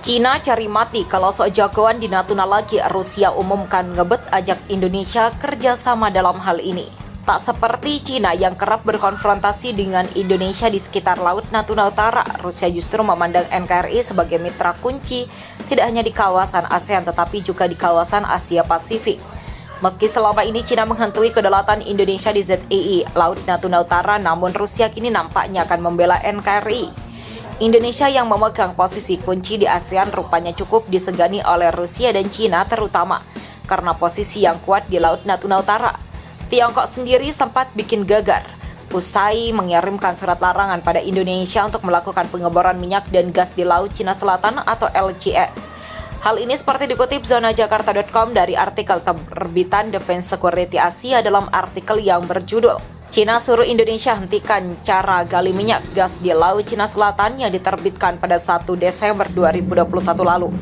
Cina cari mati kalau sok jagoan di Natuna lagi. Rusia umumkan ngebet ajak Indonesia kerjasama dalam hal ini. Tak seperti Cina yang kerap berkonfrontasi dengan Indonesia di sekitar Laut Natuna Utara, Rusia justru memandang NKRI sebagai mitra kunci tidak hanya di kawasan ASEAN tetapi juga di kawasan Asia Pasifik. Meski selama ini Cina menghantui kedaulatan Indonesia di ZEI, Laut Natuna Utara, namun Rusia kini nampaknya akan membela NKRI. Indonesia yang memegang posisi kunci di ASEAN rupanya cukup disegani oleh Rusia dan Cina terutama karena posisi yang kuat di Laut Natuna Utara. Tiongkok sendiri sempat bikin gegar usai mengirimkan surat larangan pada Indonesia untuk melakukan pengeboran minyak dan gas di Laut Cina Selatan atau LCS. Hal ini seperti dikutip zonajakarta.com dari artikel terbitan Defense Security Asia dalam artikel yang berjudul Cina suruh Indonesia hentikan cara gali minyak gas di Laut Cina Selatan yang diterbitkan pada 1 Desember 2021 lalu.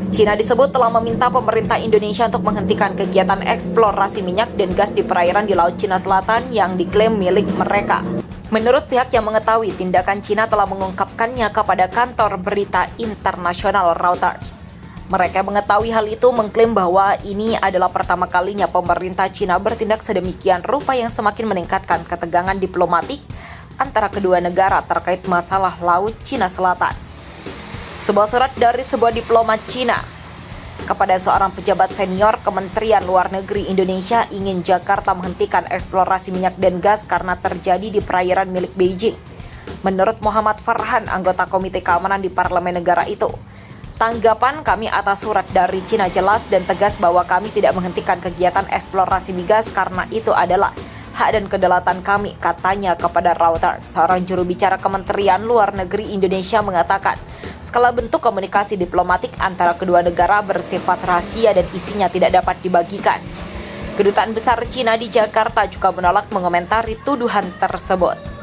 Cina disebut telah meminta pemerintah Indonesia untuk menghentikan kegiatan eksplorasi minyak dan gas di perairan di Laut Cina Selatan yang diklaim milik mereka. Menurut pihak yang mengetahui, tindakan Cina telah mengungkapkannya kepada kantor berita internasional Reuters. Mereka mengetahui hal itu mengklaim bahwa ini adalah pertama kalinya pemerintah Cina bertindak sedemikian rupa yang semakin meningkatkan ketegangan diplomatik antara kedua negara terkait masalah Laut Cina Selatan. Sebuah surat dari sebuah diplomat Cina kepada seorang pejabat senior Kementerian Luar Negeri Indonesia ingin Jakarta menghentikan eksplorasi minyak dan gas karena terjadi di perairan milik Beijing. Menurut Muhammad Farhan, anggota Komite Keamanan di Parlemen negara itu, tanggapan kami atas surat dari Cina jelas dan tegas bahwa kami tidak menghentikan kegiatan eksplorasi migas karena itu adalah hak dan kedaulatan kami, katanya kepada Reuters. Seorang juru bicara Kementerian Luar Negeri Indonesia mengatakan, skala bentuk komunikasi diplomatik antara kedua negara bersifat rahasia dan isinya tidak dapat dibagikan. Kedutaan Besar Cina di Jakarta juga menolak mengomentari tuduhan tersebut.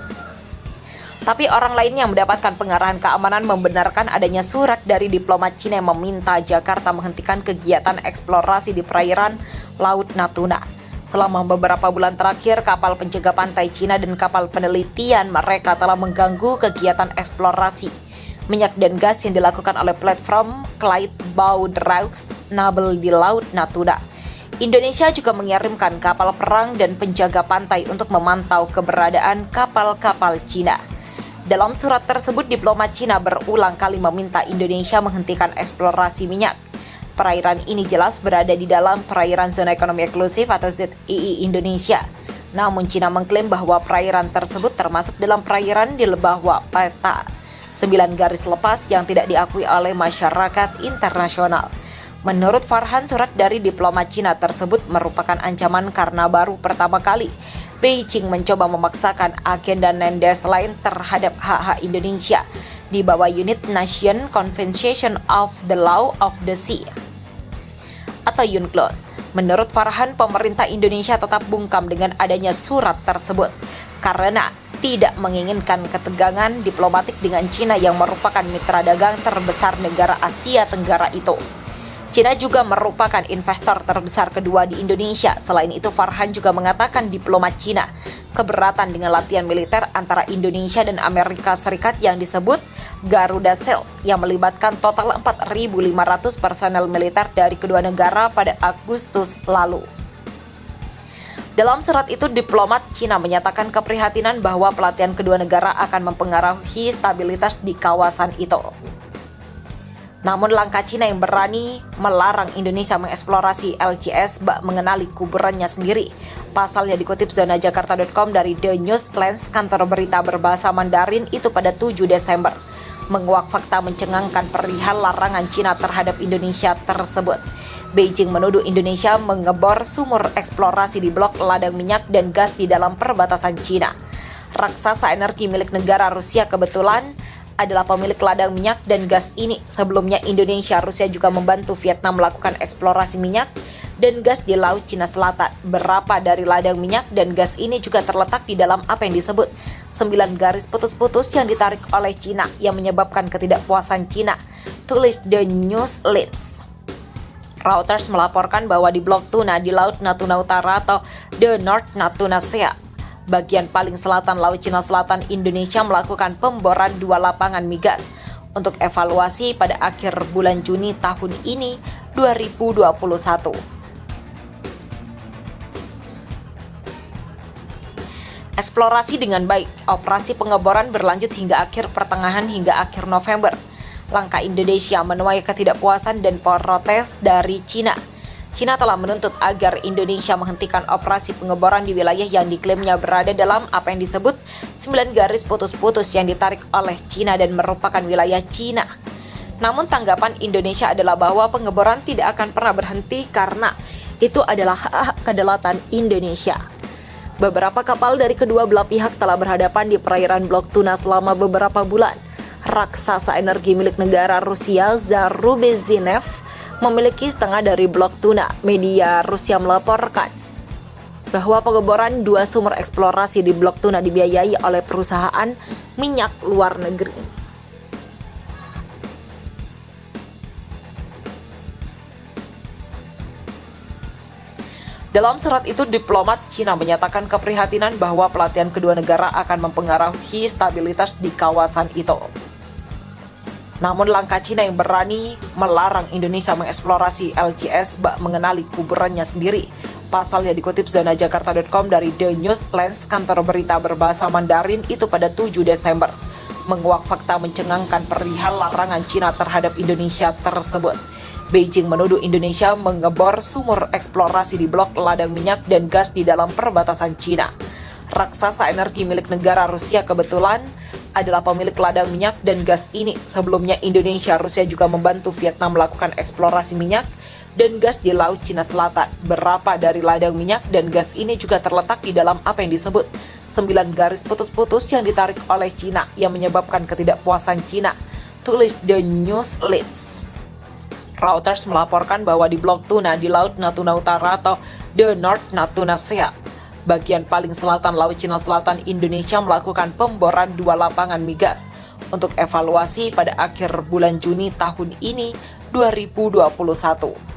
Tapi orang lain yang mendapatkan pengarahan keamanan membenarkan adanya surat dari diplomat Cina yang meminta Jakarta menghentikan kegiatan eksplorasi di perairan Laut Natuna. Selama beberapa bulan terakhir, kapal penjaga pantai Cina dan kapal penelitian mereka telah mengganggu kegiatan eksplorasi minyak dan gas yang dilakukan oleh platform Clyde Bowdraux Naval di Laut Natuna. Indonesia juga mengirimkan kapal perang dan penjaga pantai untuk memantau keberadaan kapal-kapal Cina. Dalam surat tersebut, diplomat Cina berulang kali meminta Indonesia menghentikan eksplorasi minyak. Perairan ini jelas berada di dalam perairan zona ekonomi eksklusif atau ZEI Indonesia. Namun Cina mengklaim bahwa perairan tersebut termasuk dalam perairan di bawah peta 9 garis lepas yang tidak diakui oleh masyarakat internasional. Menurut Farhan, surat dari diplomat Cina tersebut merupakan ancaman karena baru pertama kali Beijing mencoba memaksakan agenda Nandes lain terhadap hak-hak Indonesia di bawah United Nations Convention of the Law of the Sea atau UNCLOS. Menurut Farhan, pemerintah Indonesia tetap bungkam dengan adanya surat tersebut karena tidak menginginkan ketegangan diplomatik dengan Cina yang merupakan mitra dagang terbesar negara Asia Tenggara itu. Cina juga merupakan investor terbesar kedua di Indonesia. Selain itu, Farhan juga mengatakan diplomat Cina keberatan dengan latihan militer antara Indonesia dan Amerika Serikat yang disebut Garuda Shield yang melibatkan total 4.500 personel militer dari kedua negara pada Agustus lalu. Dalam surat itu, diplomat Cina menyatakan keprihatinan bahwa pelatihan kedua negara akan mempengaruhi stabilitas di kawasan itu. Namun langkah Cina yang berani melarang Indonesia mengeksplorasi LCS bak mengenali kuburannya sendiri. Pasalnya dikutip zonajakarta.com dari The News Cleanse, kantor berita berbahasa Mandarin itu pada 7 Desember. Menguak fakta mencengangkan perihal larangan Cina terhadap Indonesia tersebut. Beijing menuduh Indonesia mengebor sumur eksplorasi di blok ladang minyak dan gas di dalam perbatasan Cina. Raksasa energi milik negara Rusia kebetulan adalah pemilik ladang minyak dan gas ini. Sebelumnya Indonesia, Rusia juga membantu Vietnam melakukan eksplorasi minyak dan gas di Laut Cina Selatan. Beberapa dari ladang minyak dan gas ini juga terletak di dalam apa yang disebut 9 garis putus-putus yang ditarik oleh Cina yang menyebabkan ketidakpuasan Cina, tulis The News Leaks. Reuters melaporkan bahwa di Blok Tuna di Laut Natuna Utara atau The North Natuna Sea, bagian paling selatan Laut Cina Selatan, Indonesia melakukan pemboran 2 lapangan migas untuk evaluasi pada akhir bulan Juni tahun ini 2021. Eksplorasi dengan baik, operasi pengeboran berlanjut hingga akhir pertengahan hingga akhir November. Langkah Indonesia menuai ketidakpuasan dan protes dari Cina. Cina telah menuntut agar Indonesia menghentikan operasi pengeboran di wilayah yang diklaimnya berada dalam apa yang disebut 9 garis putus-putus yang ditarik oleh Cina dan merupakan wilayah Cina. Namun tanggapan Indonesia adalah bahwa pengeboran tidak akan pernah berhenti karena itu adalah hak kedaulatan Indonesia. Beberapa kapal dari kedua belah pihak telah berhadapan di perairan Blok Tuna selama beberapa bulan. Raksasa energi milik negara Rusia Zarubezinev memiliki setengah dari Blok Tuna. Media Rusia melaporkan bahwa pengeboran 2 sumber eksplorasi di Blok Tuna dibiayai oleh perusahaan minyak luar negeri. Dalam surat itu, diplomat Cina menyatakan keprihatinan bahwa pelatihan kedua negara akan mempengaruhi stabilitas di kawasan itu. Namun langkah Cina yang berani melarang Indonesia mengeksplorasi LCS bak mengenali kuburannya sendiri. Pasalnya dikutip zona-jakarta.com dari The Newslands, kantor berita berbahasa Mandarin itu pada 7 Desember. Menguak fakta mencengangkan perihal larangan Cina terhadap Indonesia tersebut. Beijing menuduh Indonesia mengebor sumur eksplorasi di blok ladang minyak dan gas di dalam perbatasan Cina. Raksasa energi milik negara Rusia kebetulan adalah pemilik ladang minyak dan gas ini. Sebelumnya Indonesia, Rusia juga membantu Vietnam melakukan eksplorasi minyak dan gas di Laut Cina Selatan. Beberapa dari ladang minyak dan gas ini juga terletak di dalam apa yang disebut 9 garis putus-putus yang ditarik oleh Cina yang menyebabkan ketidakpuasan Cina, tulis The Newslands. Reuters melaporkan bahwa di Blok Tuna di Laut Natuna Utara atau The North Natuna Sea, bagian paling selatan Laut Cina Selatan, Indonesia melakukan pemboran 2 lapangan migas untuk evaluasi pada akhir bulan Juni tahun ini 2021.